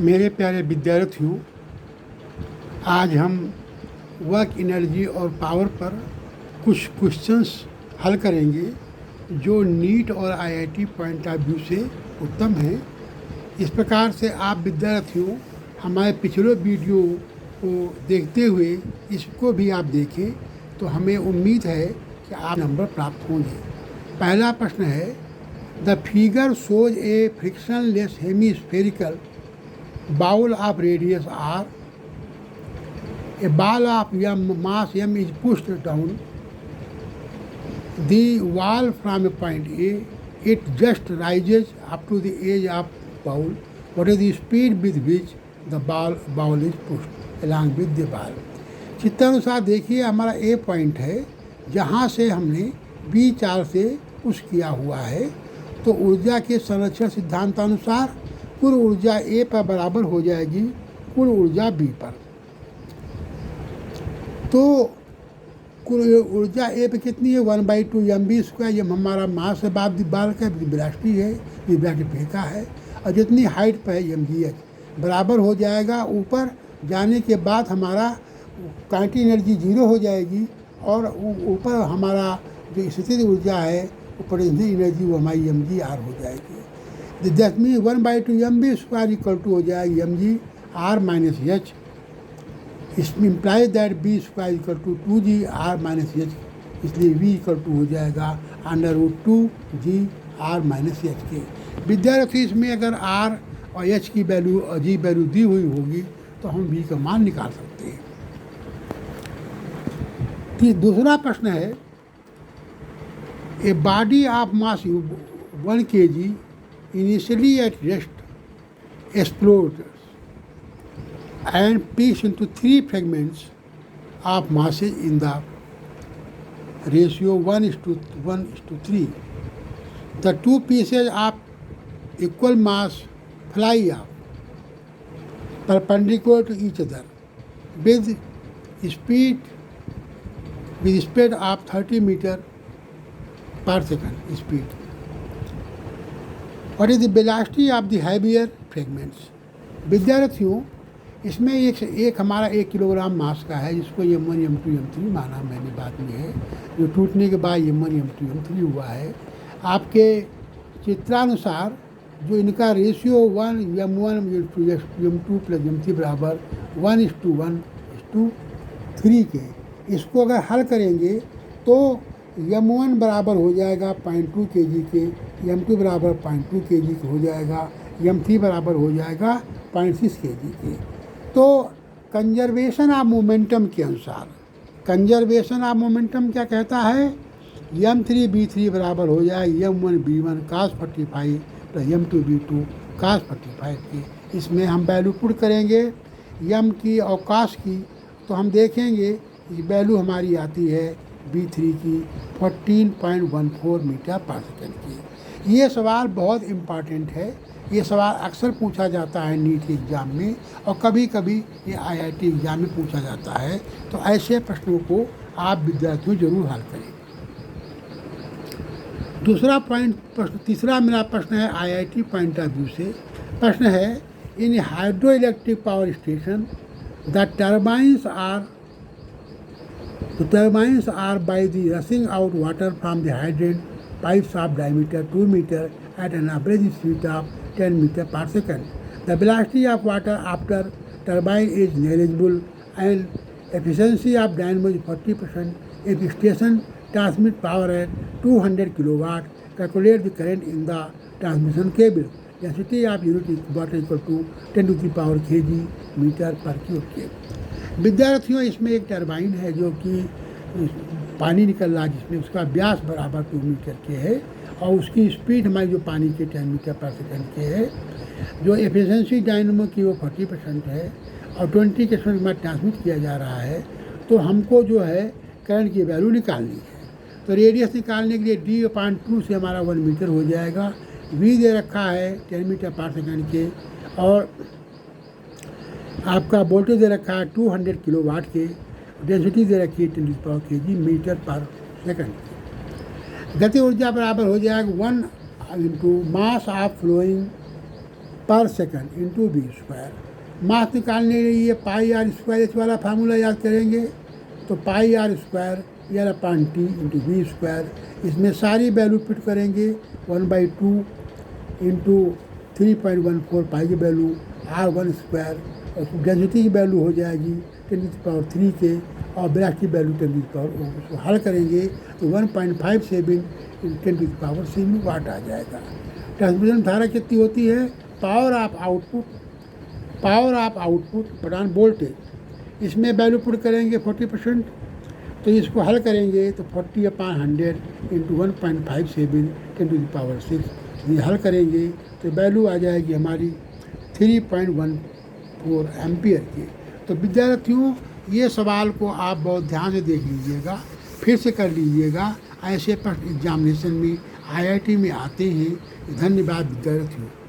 मेरे प्यारे विद्यार्थियों, आज हम वर्क एनर्जी और पावर पर कुछ क्वेश्चंस हल करेंगे जो नीट और आईआईटी पॉइंट ऑफ व्यू से उत्तम हैं। इस प्रकार से आप विद्यार्थियों हमारे पिछले वीडियो को देखते हुए इसको भी आप देखें तो हमें उम्मीद है कि आप नंबर प्राप्त होंगे। पहला प्रश्न है, the figure shows A frictionless hemispherical bowl of radius r. A ball of mass m is pushed down the wall from a point A. It just rises up to the edge of bowl. What is the speed with which the ball is pushed along with the ball? चित्रानुसार देखिए, हमारा ए point है जहाँ से हमने B चार से push किया हुआ है। तो ऊर्जा के संरक्षण सिद्धांतानुसार कुल ऊर्जा ए पर बराबर हो जाएगी कुल ऊर्जा बी पर। तो कुल ऊर्जा ए पे कितनी है? 1/2 mv²। ये हमारा मास है, बाल का वेलोसिटी है, ये वेलोसिटी फेंका है। और जितनी हाइट पर है mgh बराबर हो जाएगा। ऊपर जाने के बाद हमारा काइनेटिक एनर्जी 0 हो जाएगी और ऊपर हमारा जो स्थितिज ऊर्जा है, पोटेंशियल एनर्जी, वो हमारी mgr हो जाएगी। That mean 1/2 mv² equal to हो जाएगी mgr-h। इसमें implies that b² equal to 2gr-h, इसलिए v इक्वल टू हो जाएगा √2gr-h के। विद्यार्थी इसमें अगर r और h की वैल्यू और g वैल्यू दी हुई होगी तो हम v का मान निकाल सकते हैं। दूसरा प्रश्न है, a body of mass 1 kg initially at rest explodes and peaks into 3 fragments of masses in the ratio 1:1:3. The 2 pieces of equal mass fly off perpendicular to each other with speed of 30 meters per second speed. What is the velocity of the heavier fragments? विद्यार्थियों, इसमें एक हमारा 1 kilogram mass का है, जिसको m1 m2 m3 माना मैंने बाद में है, जो टूटने के बाद m1 m2 m3 हुआ है। आपके चित्रानुसार जो इनका ratio 1 m1 m2 plus m3 बराबर 1:1:3 के, इसको अगर हल करेंगे तो m1 बराबर हो जाएगा 0.2 kg के, m2 बराबर 0.2 kg हो जाएगा, m3 बराबर हो जाएगा 0.6 kg के। तो कंजर्वेशन ऑफ मोमेंटम के अनुसार, कंजर्वेशन ऑफ मोमेंटम क्या कहता है? m3 b3 बराबर हो जाएगा m1 b1 cos 45 plus m2 b2 cos 45 की। इसमें हम वैल्यू पुट करेंगे m की और cos की, तो हम देखेंगे वैल्यू हमारी आती है b3 की 14.14 मीटर पर सेकेंड की। ये सवाल बहुत इम्पॉर्टेंट है। ये सवाल अक्सर पूछा जाता है नीट के एग्ज़ाम में, और कभी कभी ये आईआईटी एग्ज़ाम में पूछा जाता है। तो ऐसे प्रश्नों को आप विद्यार्थियों जरूर हल करें। तीसरा मेरा प्रश्न है आईआईटी पॉइंट ऑफ व्यू से। प्रश्न है, इन hydro electric power station the turbines are by the rushing out water from the hydrant pipes of diameter 2 meter at an average speed of 10 meter per second. The velocity of water after turbine is negligible and efficiency of dynamo is 40%. If station transmit power at 200 kilowatt, calculate the current in the transmission cable. Density of unit water equal to 10 to the power kg meter per cube के। विद्यार्थियों, इसमें एक turbine है जो कि पानी निकल रहा है, जिसमें उसका व्यास बराबर 2 मीटर के है और उसकी स्पीड हमारी जो पानी के 10 मीटर पर सेकेंड के है। जो एफिशिएंसी डायनेमो की वो 40% है और 20 के समय में ट्रांसमिट किया जा रहा है। तो हमको जो है करंट की वैल्यू निकालनी है। तो रेडियस निकालने के लिए d/2 से हमारा 1 मीटर हो जाएगा। v दे रखा है 10 मीटर पर सेकेंड के, और आपका वोल्टेज दे रखा है 200 किलोवाट के, डेंसिटी दे रखी है 10 kg मीटर पर सेकंड की। गति ऊर्जा बराबर हो जाएगा 1 into mass of flowing per second into v square. Mass निकालने के लिए पाई आर स्क्वायर एच वाला फार्मूला याद करेंगे, तो pi r square l upon t into v square. इसमें सारी वैल्यू फिट करेंगे 1/2 इंटू 3.14 पाई की वैल्यू R1 स्क्वायर, और डेंसिटी की वैल्यू हो जाएगी 10⁻³ के, और ब्लैक की वैल्यू 10⁻, उसको हल करेंगे तो 1.57 10⁻7 वाट आ जाएगा। ट्रांसमिशन धारा कितनी होती है? पावर ऑफ आउटपुट बटान वोल्टेज। इसमें वैल्यू पुट करेंगे 40%, तो इसको हल करेंगे तो 40/100 इंटू 1.57 10⁻6। ये हल करेंगे तो वैल्यू आ जाएगी हमारी 3.14 एम्पियर की। तो विद्यार्थियों, ये सवाल को आप बहुत ध्यान से देख लीजिएगा, फिर से कर लीजिएगा। ऐसे प्रश्न एग्जामिनेशन में IIT में आते हैं। धन्यवाद विद्यार्थियों।